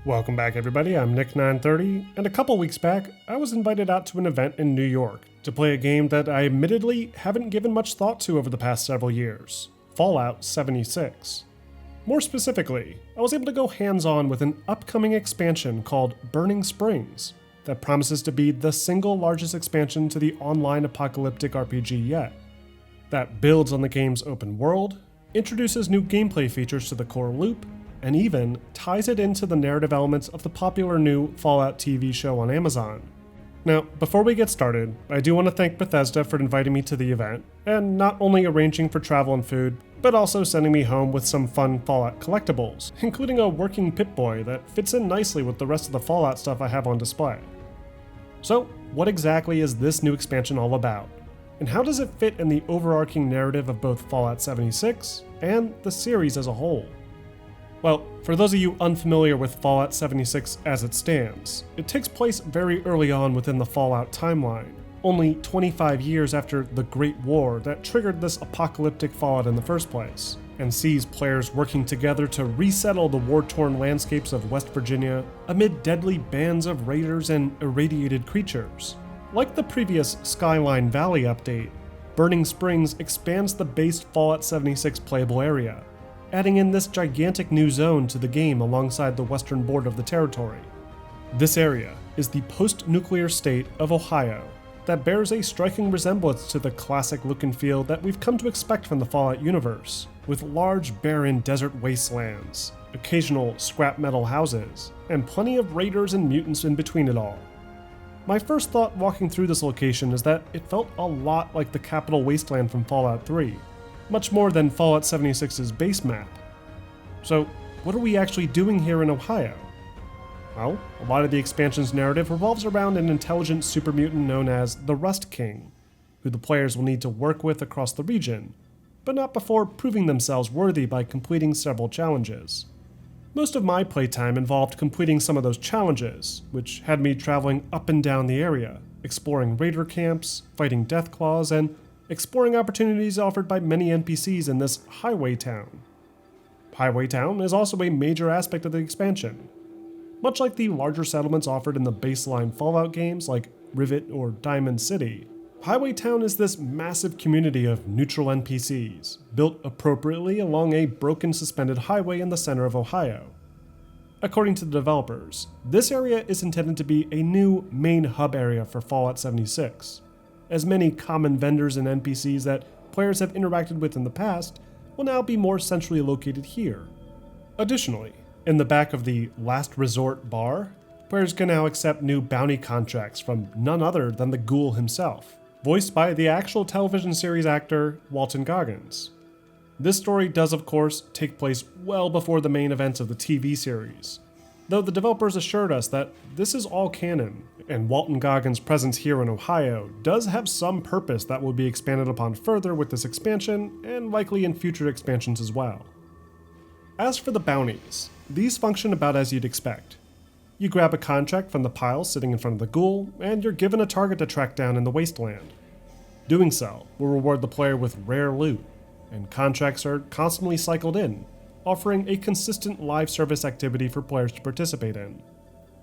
Welcome back, everybody. I'm Nick930, and a couple weeks back, I was invited out to an event in New York to play a game that I admittedly haven't given much thought to over the past several years, Fallout 76. More specifically, I was able to go hands-on with an upcoming expansion called Burning Springs that promises to be the single largest expansion to the online apocalyptic RPG yet. That builds on the game's open world, introduces new gameplay features to the core loop, and even ties it into the narrative elements of the popular new Fallout TV show on Amazon. Now, before we get started, I do want to thank Bethesda for inviting me to the event, and not only arranging for travel and food, but also sending me home with some fun Fallout collectibles, including a working Pip-Boy that fits in nicely with the rest of the Fallout stuff I have on display. So, what exactly is this new expansion all about? And how does it fit in the overarching narrative of both Fallout 76 and the series as a whole? Well, for those of you unfamiliar with Fallout 76 as it stands, it takes place very early on within the Fallout timeline, only 25 years after the Great War that triggered this apocalyptic Fallout in the first place, and sees players working together to resettle the war-torn landscapes of West Virginia amid deadly bands of raiders and irradiated creatures. Like the previous Skyline Valley update, Burning Springs expands the base Fallout 76 playable area, adding in this gigantic new zone to the game alongside the western border of the territory. This area is the post-nuclear state of Ohio that bears a striking resemblance to the classic look and feel that we've come to expect from the Fallout universe, with large barren desert wastelands, occasional scrap metal houses, and plenty of raiders and mutants in between it all. My first thought walking through this location is that it felt a lot like the Capital Wasteland from Fallout 3, much more than Fallout 76's base map. So, what are we actually doing here in Ohio? Well, a lot of the expansion's narrative revolves around an intelligent super mutant known as the Rust King, who the players will need to work with across the region, but not before proving themselves worthy by completing several challenges. Most of my playtime involved completing some of those challenges, which had me traveling up and down the area, exploring raider camps, fighting deathclaws, and exploring opportunities offered by many NPCs in this highway town. Highway Town is also a major aspect of the expansion. Much like the larger settlements offered in the baseline Fallout games like Rivet or Diamond City, Highway Town is this massive community of neutral NPCs, built appropriately along a broken suspended highway in the center of Ohio. According to the developers, this area is intended to be a new main hub area for Fallout 76, as many common vendors and NPCs that players have interacted with in the past will now be more centrally located here. Additionally, in the back of the Last Resort bar, players can now accept new bounty contracts from none other than the Ghoul himself, voiced by the actual television series actor Walton Goggins. This story does, of course, take place well before the main events of the TV series, though the developers assured us that this is all canon, and Walton Goggins' presence here in Ohio does have some purpose that will be expanded upon further with this expansion, and likely in future expansions as well. As for the bounties, these function about as you'd expect. You grab a contract from the pile sitting in front of the Ghoul, and you're given a target to track down in the wasteland. Doing so will reward the player with rare loot, and contracts are constantly cycled in, offering a consistent live service activity for players to participate in.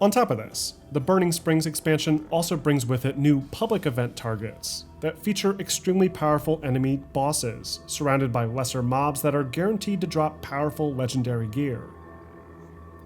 On top of this, the Burning Springs expansion also brings with it new public event targets that feature extremely powerful enemy bosses, surrounded by lesser mobs that are guaranteed to drop powerful legendary gear.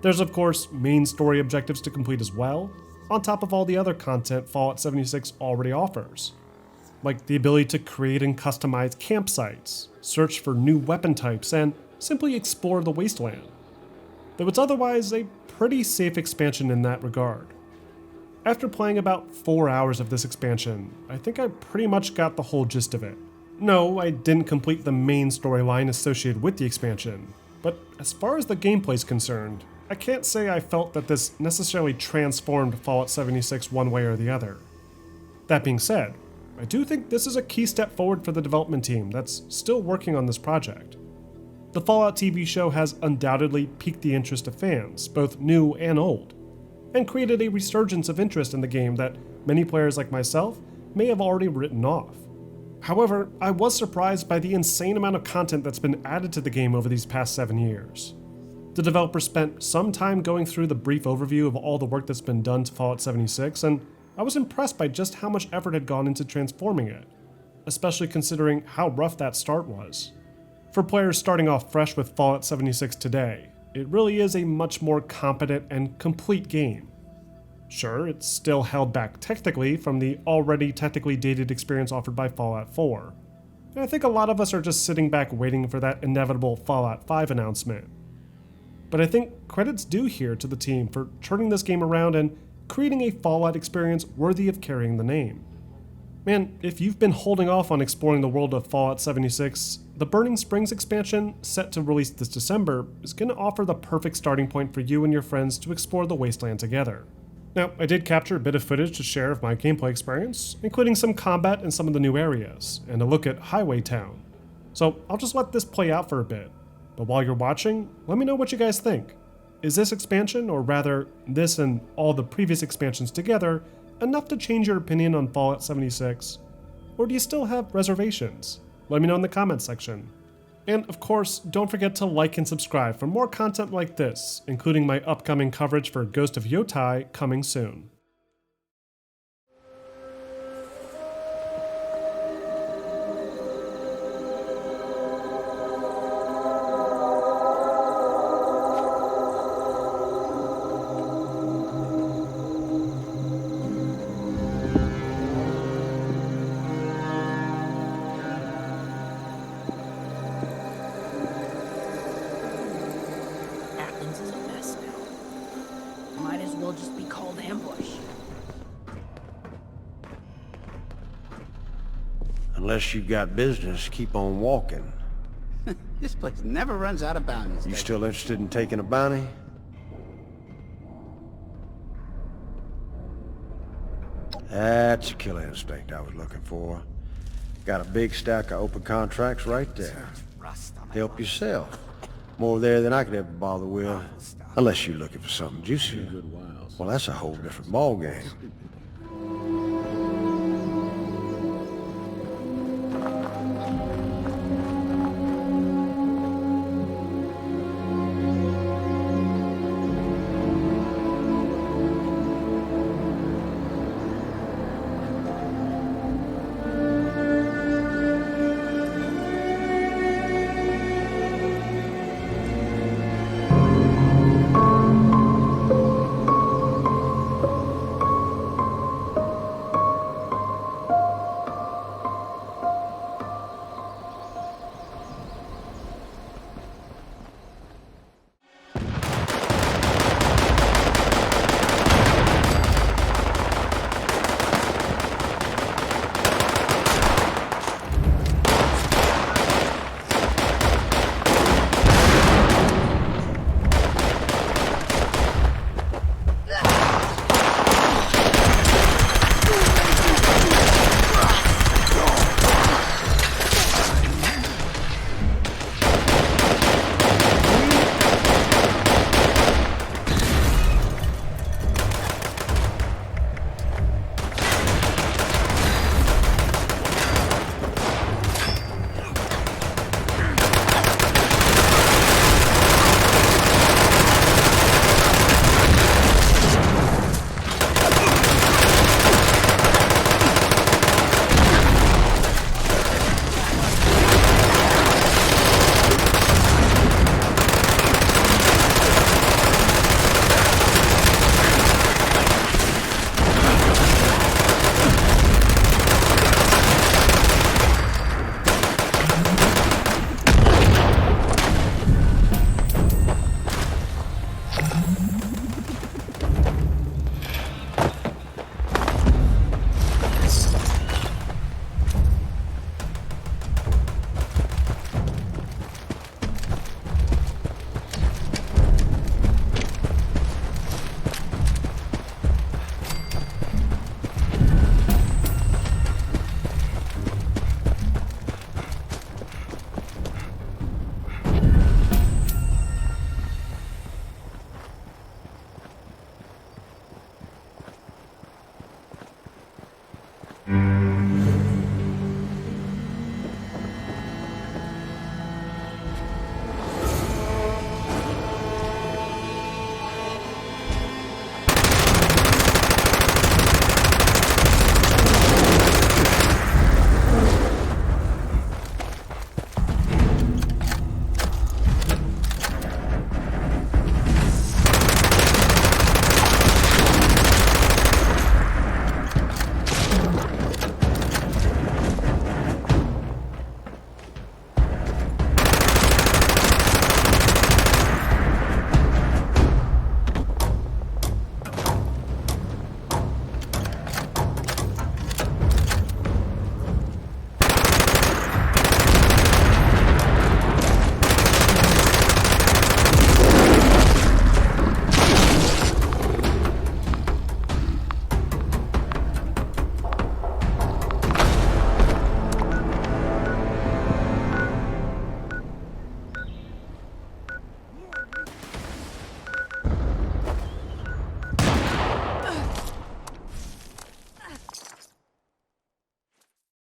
There's of course main story objectives to complete as well, on top of all the other content Fallout 76 already offers, like the ability to create and customize campsites, search for new weapon types, and simply explore the wasteland. Though it's otherwise a pretty safe expansion in that regard. After playing about 4 hours of this expansion, I think I pretty much got the whole gist of it. No, I didn't complete the main storyline associated with the expansion, but as far as the gameplay is concerned, I can't say I felt that this necessarily transformed Fallout 76 one way or the other. That being said, I do think this is a key step forward for the development team that's still working on this project. The Fallout TV show has undoubtedly piqued the interest of fans, both new and old, and created a resurgence of interest in the game that many players like myself may have already written off. However, I was surprised by the insane amount of content that's been added to the game over these past 7 years. The developer spent some time going through the brief overview of all the work that's been done to Fallout 76, and I was impressed by just how much effort had gone into transforming it, especially considering how rough that start was. For players starting off fresh with Fallout 76 today, it really is a much more competent and complete game. Sure, it's still held back technically from the already technically dated experience offered by Fallout 4, and I think a lot of us are just sitting back waiting for that inevitable Fallout 5 announcement. But I think credit's due here to the team for turning this game around and creating a Fallout experience worthy of carrying the name. Man, if you've been holding off on exploring the world of Fallout 76, the Burning Springs expansion, set to release this December, is going to offer the perfect starting point for you and your friends to explore the wasteland together. Now, I did capture a bit of footage to share of my gameplay experience, including some combat in some of the new areas, and a look at Highway Town. So I'll just let this play out for a bit. But while you're watching, let me know what you guys think. Is this expansion, or rather, this and all the previous expansions together, enough to change your opinion on Fallout 76? Or do you still have reservations? Let me know in the comments section. And of course, don't forget to like and subscribe for more content like this, including my upcoming coverage for Ghost of Yotai coming soon. Might as well just be called ambush. Unless you got business, keep on walking. This place never runs out of bounties. You still interested in taking a bounty? That's a killer instinct I was looking for. Got a big stack of open contracts right there. Help yourself. More there than I could ever bother with. Unless you're looking for something juicy. Well, that's a whole different ballgame.